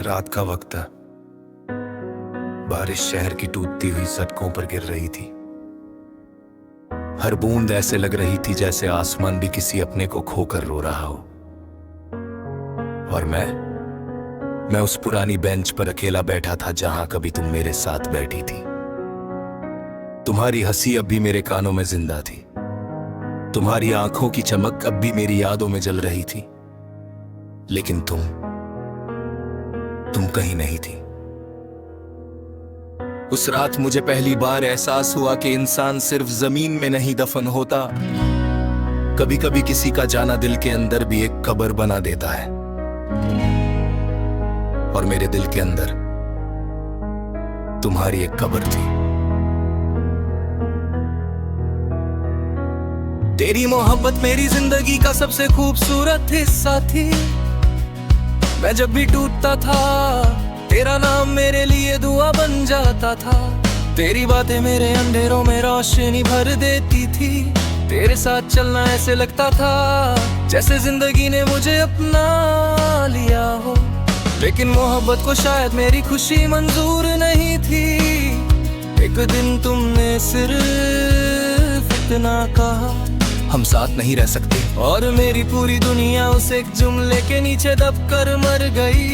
रात का वक्त था। बारिश शहर की टूटती हुई सड़कों पर गिर रही थी। हर बूंद ऐसे लग रही थी जैसे आसमान भी किसी अपने को खोकर रो रहा हो। और मैं उस पुरानी बेंच पर अकेला बैठा था जहां कभी तुम मेरे साथ बैठी थी। तुम्हारी हंसी अब भी मेरे कानों में जिंदा थी। तुम्हारी आंखों की चमक अब भी मेरी यादों में जल रही थी। लेकिन तुम कहीं नहीं थी। उस रात मुझे पहली बार एहसास हुआ कि इंसान सिर्फ जमीन में नहीं दफन होता, कभी कभी किसी का जाना दिल के अंदर भी एक कब्र बना देता है। और मेरे दिल के अंदर तुम्हारी एक कब्र थी। तेरी मोहब्बत मेरी जिंदगी का सबसे खूबसूरत हिस्सा थी। मैं जब भी टूटता था तेरा नाम मेरे लिए दुआ बन जाता था। तेरी बातें मेरे अंधेरों में रोशनी भर देती थी। तेरे साथ चलना ऐसे लगता था जैसे जिंदगी ने मुझे अपना लिया हो। लेकिन मोहब्बत को शायद मेरी खुशी मंजूर नहीं थी। एक दिन तुमने सिर्फ इतना कहा, हम साथ नहीं रह सकते, और मेरी पूरी दुनिया उस एक जुमले के नीचे दबकर मर गई।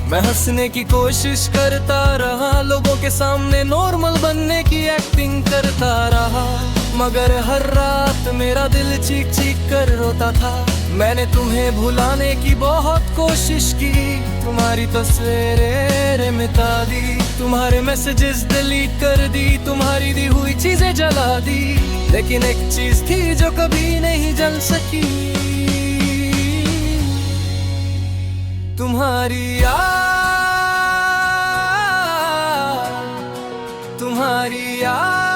मैं हंसने की कोशिश करता रहा, लोगों के सामने नॉर्मल बनने की एक्टिंग करता रहा, मगर हर रात मेरा दिल चीख चीख कर रोता था। मैंने तुम्हें भुलाने की बहुत कोशिश की, तुम्हारी तस्वीरें मिटा दी, तुम्हारे मैसेजेस डिलीट कर दी, तुम्हारी दी हुई चीजें जला दी। लेकिन एक चीज थी जो कभी नहीं जल सकी, तुम्हारी याद, तुम्हारी याद।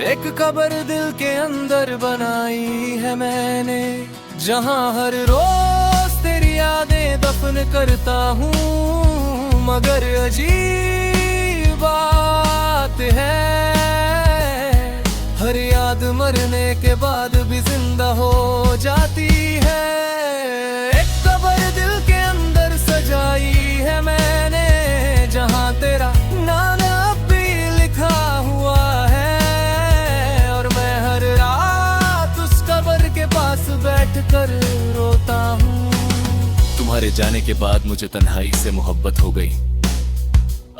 एक कब्र दिल के अंदर बनाई है मैंने, जहां हर रोज तेरी यादें दफन करता हूँ। मगर अजीब बात है, हर याद मरने के बाद भी जिंदा हो जाती है। एक कब्र दिल के अंदर सजाई है मैंने, जहां तेरा नाम अब भी लिखा हुआ है। और मैं हर रात उस कब्र के पास बैठकर रोता हूँ। तुम्हारे जाने के बाद मुझे तन्हाई से मोहब्बत हो गई।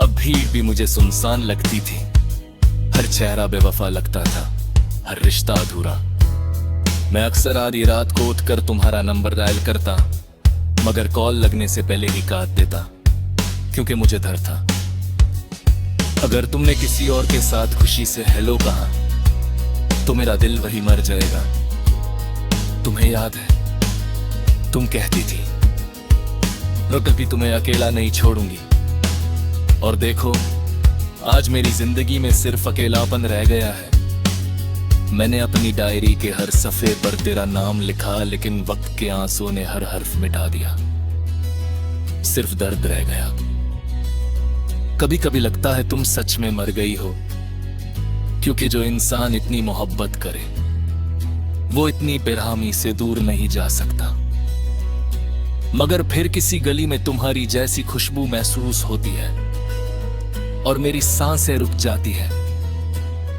अब भीड़ भी मुझे सुनसान लगती थी, हर चेहरा बेवफा लगता था, हर रिश्ता अधूरा। मैं अक्सर आधी रात को उठकर तुम्हारा नंबर डायल करता, मगर कॉल लगने से पहले ही काट देता, क्योंकि मुझे डर था अगर तुमने किसी और के साथ खुशी से हेलो कहा तो मेरा दिल वही मर जाएगा। तुम्हें याद है तुम कहती थी मैं कभी तुम्हें अकेला नहीं छोड़ूंगी, और देखो आज मेरी जिंदगी में सिर्फ अकेलापन रह गया है। मैंने अपनी डायरी के हर सफे पर तेरा नाम लिखा, लेकिन वक्त के आंसुओं ने हर हर्फ मिटा दिया, सिर्फ दर्द रह गया। कभी कभी लगता है तुम सच में मर गई हो, क्योंकि जो इंसान इतनी मोहब्बत करे वो इतनी बेरहमी से दूर नहीं जा सकता। मगर फिर किसी गली में तुम्हारी जैसी खुशबू महसूस होती है और मेरी सांसें रुक जाती है।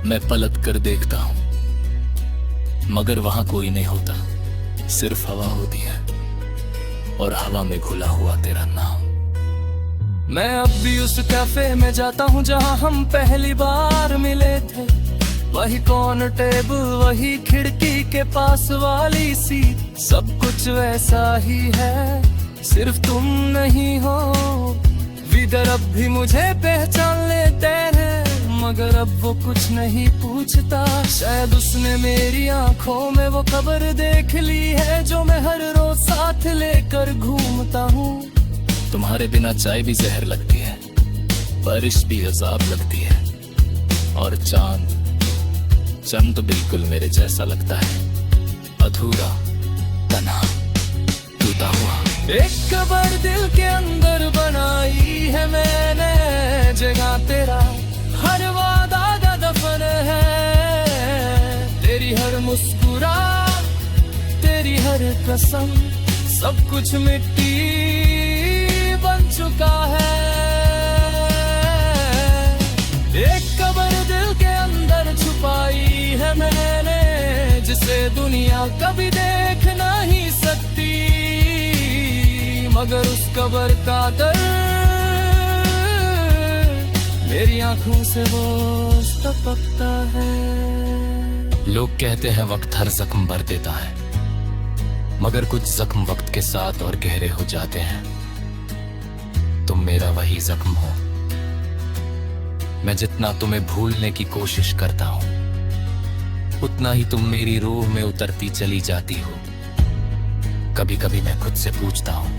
मैं पलट कर देखता हूं, मगर वहां कोई नहीं होता, सिर्फ हवा होती है, और हवा में घुला हुआ तेरा नाम। मैं अब भी उस कैफे में जाता हूँ जहाँ हम पहली बार मिले थे। वही कॉर्नर टेबल, वही खिड़की के पास वाली सीट, सब कुछ वैसा ही है, सिर्फ तुम नहीं हो। विदर अब भी मुझे पहचान लेते हैं, मगर अब वो कुछ नहीं पूछता। शायद उसने मेरी आंखों में वो खबर देख ली है जो मैं हर रोज साथ लेकर घूमता हूँ। तुम्हारे बिना चाय भी जहर लगती है, बारिश भी अजाब लगती है, और चांद तो बिल्कुल मेरे जैसा लगता है, अधूरा, तन्हा, टूटा हुआ। एक कब्र दिल के अंदर बनाई है मैंने, जगह तेरा हर वादा का दफन है। तेरी हर मुस्कुराहट, तेरी हर कसम सब कुछ मिट्टी बन चुका है। एक कब्र दिल के अंदर छुपाई है मैंने, जिसे दुनिया कभी देख नहीं सकती, मगर उस कब्र का दर्द मेरी आंखों से वो टपकता है। लोग कहते हैं वक्त हर जख्म भर देता है, मगर कुछ जख्म वक्त के साथ और गहरे हो जाते हैं। तुम मेरा वही जख्म हो। मैं जितना तुम्हें भूलने की कोशिश करता हूं, उतना ही तुम मेरी रूह में उतरती चली जाती हो। कभी कभी मैं खुद से पूछता हूं,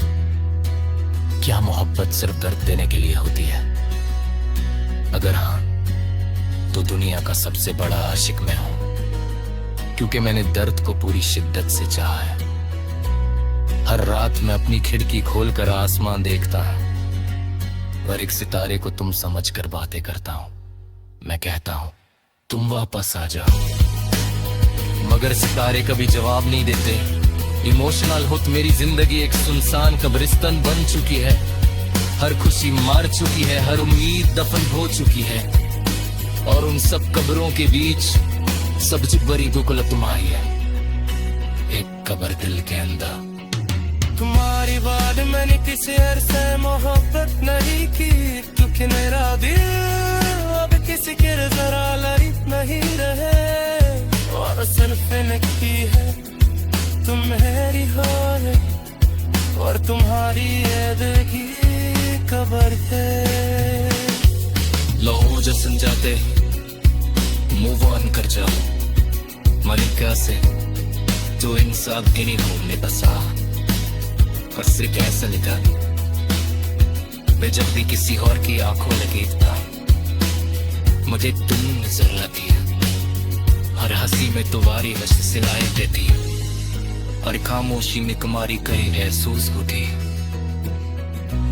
क्या मोहब्बत सिर्फ दर्द देने के लिए होती है? अगर हाँ, तो दुनिया का सबसे बड़ा आशिक मैं हूं, क्योंकि मैंने दर्द को पूरी शिद्दत से चाहा है। हर रात मैं अपनी खिड़की खोलकर आसमान देखता हूं और एक सितारे को तुम समझकर बातें करता हूं। मैं कहता हूं, तुम वापस आ जाओ, मगर सितारे कभी जवाब नहीं देते। इमोशनल होत मेरी जिंदगी एक सुनसान कब्रिस्तान बन चुकी है। हर खुशी मार चुकी है, हर उम्मीद दफन हो चुकी है, और उन सब कब्रों के बीच सबसे बड़ी दुखलत तुम्हारी है, एक कब्र दिल के अंदर। तुम्हारी बात मैंने किसी अरसे मोहब्बत नहीं की, क्योंकि मेरा दिल अब किसी के जरा लड़ित नहीं रहे, और सिर्फ की है तुम मेरी हो, और तुम्हारी याद की कब्र है। लो जसन जाते मूव ऑन कर जाओ, मलिका से जो इंसान के नहीं ढूंढने बसा, और सिर्फ ऐसा लिखा, मैं जब भी किसी और की आंखों में देखता, मुझे तुम नजर आती है। हर हंसी में तुम्हारी वजह सिलाई देती, और खामोशी में तुम्हारी कई महसूस होती।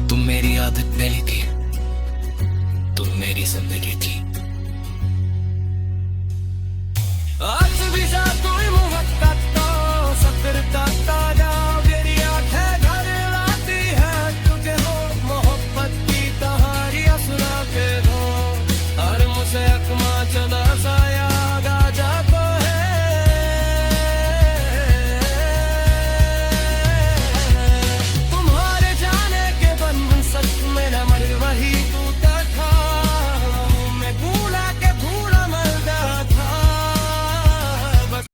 तुम मेरी आदत नहीं थी, तुम मेरी जिंदगी थी।